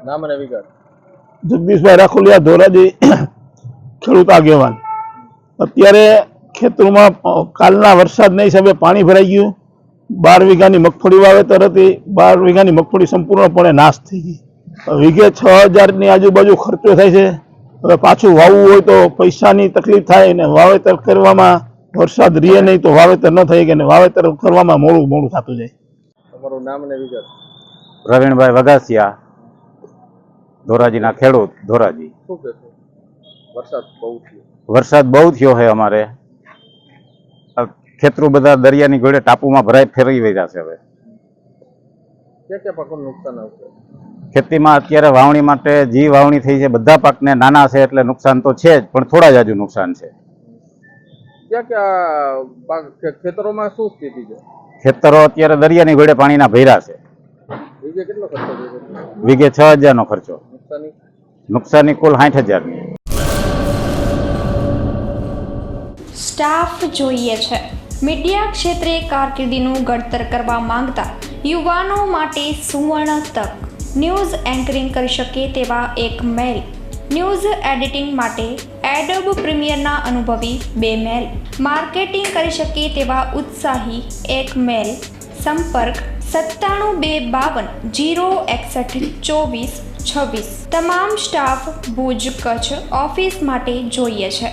નામ અને વિગત. જગદીશભાઈ રાખોલિયા, ધોરાજી, ખેડૂત આગેવાન. અત્યારે ખેતરોમાં કાલના વરસાદના હિસાબે પાણી ભરાઈ ગયું. 12 વીઘાની મગફળી વાવેતર હતી. 12 વીઘાની મગફળી સંપૂર્ણપણે નાશ થઈ ગઈ. વીઘે 6000ની આજુબાજુ ખર્ચો થાય છે. હવે પાછું વાવવું હોય તો પૈસાની તકલીફ થાય ને વાવેતર કરવામાં વરસાદ રહે નહીં તો વાવેતર ન થાય કે વાવેતર કરવામાં મોડું થતું જાય. તમારું નામ અને વિગત. પ્રવીણભાઈ વગાસિયા, ધોરાજીના ખેડૂત, ધોરાજી. શું કહેશો? વરસાદ બહુ થયો છે. અમારે ખેતરો બધા દરિયાની ઘોડે ટાપુમાં ભરાઈ ફેરવી રહ્યા છે. હવે ક્યાં પાકોનું નુકસાન આવશે? ખેતીમાં અત્યારે વાવણી માટે જે વાવણી થઈ છે બધા પાકને નાના છે એટલે નુકસાન તો છે જ, પણ થોડા જ હજુ નુકસાન છે. ક્યાં ખેતરોમાં શું સ્થિતિ છે? ખેતરો અત્યારે દરિયાની ઘોડે પાણીના ભર્યા છે. વીઘે કેટલો ખર્ચો થયો? વીઘે 6000નો ખર્ચો. નુકસાની કુલ 60000ની. સ્ટાફ જોઈએ છે. મીડિયા ક્ષેત્રે કારકિર્દીનું ઘડતર કરવા માંગતા યુવાનો માટે સુવર્ણ તક. ન્યૂઝ એન્કરિંગ કરી શકે તેવા એક મેલ, ન્યૂઝ એડિટિંગ માટે એડોબ પ્રીમિયરના અનુભવી 2 મેલ, માર્કેટિંગ કરી શકે તેવા ઉત્સાહી 1 મેલ. સંપર્ક 972520612426. તમામ સ્ટાફ ભુજ કચ્છ ઓફિસ માટે જોઈએ છે.